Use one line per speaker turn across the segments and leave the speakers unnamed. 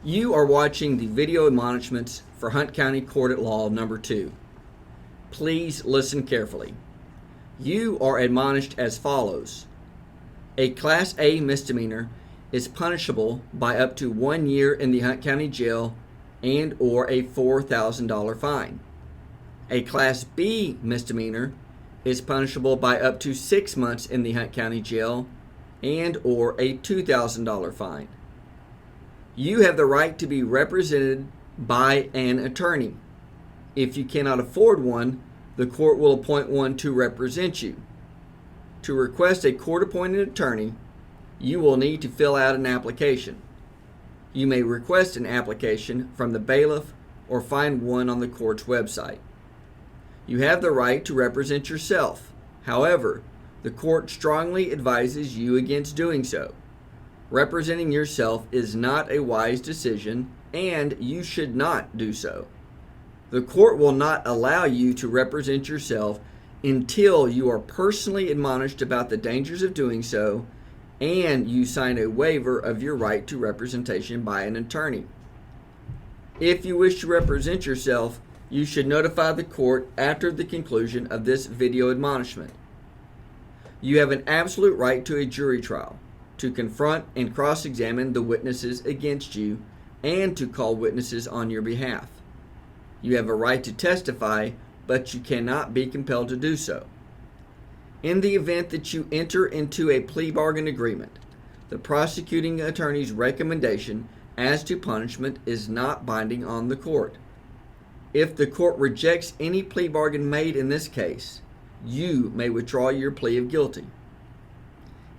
You are watching the video admonishments for Hunt County Court at Law number 2. Please listen carefully. You are admonished as follows. A Class A misdemeanor is punishable by up to 1 year in the Hunt County Jail and or a $4,000 fine. A Class B misdemeanor is punishable by up to 6 months in the Hunt County Jail and or a $2,000 fine. You have the right to be represented by an attorney. If you cannot afford one, the court will appoint one to represent you. To request a court-appointed attorney, you will need to fill out an application. You may request an application from the bailiff or find one on the court's website. You have the right to represent yourself. However, the court strongly advises you against doing so. Representing yourself is not a wise decision, and you should not do so. The court will not allow you to represent yourself until you are personally admonished about the dangers of doing so and you sign a waiver of your right to representation by an attorney. If you wish to represent yourself, you should notify the court after the conclusion of this video admonishment. You have an absolute right to a jury trial, to confront and cross-examine the witnesses against you, and to call witnesses on your behalf. You have a right to testify, but you cannot be compelled to do so. In the event that you enter into a plea bargain agreement, the prosecuting attorney's recommendation as to punishment is not binding on the court. If the court rejects any plea bargain made in this case, you may withdraw your plea of guilty.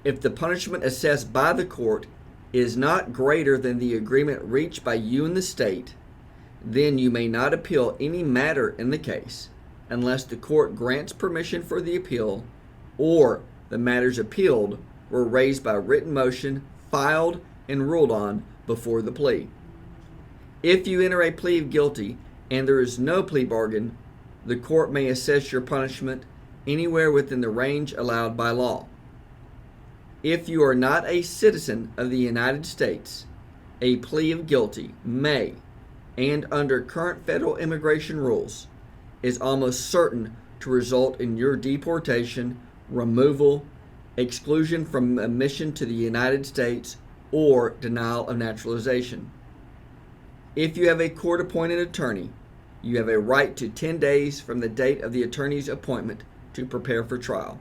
If the punishment assessed by the court is not greater than the agreement reached by you and the state, then you may not appeal any matter in the case unless the court grants permission for the appeal or the matters appealed were raised by written motion filed and ruled on before the plea. If you enter a plea of guilty and there is no plea bargain, the court may assess your punishment anywhere within the range allowed by law. If you are not a citizen of the United States, a plea of guilty may, and under current federal immigration rules, is almost certain to result in your deportation, removal, exclusion from admission to the United States, or denial of naturalization. If you have a court-appointed attorney, you have a right to 10 days from the date of the attorney's appointment to prepare for trial.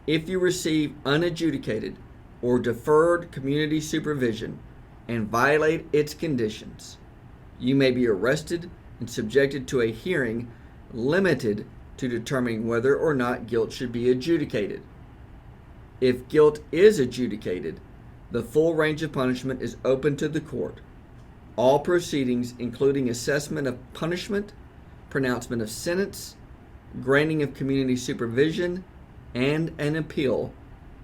If you receive unadjudicated or deferred community supervision and violate its conditions, you may be arrested and subjected to a hearing limited to determining whether or not guilt should be adjudicated. If guilt is adjudicated, the full range of punishment is open to the court. All proceedings, including assessment of punishment, pronouncement of sentence, granting of community supervision, and an appeal,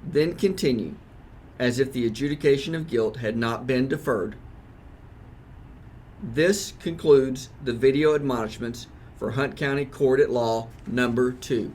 then continue as if the adjudication of guilt had not been deferred. This concludes the video admonishments for Hunt County Court at Law number 2.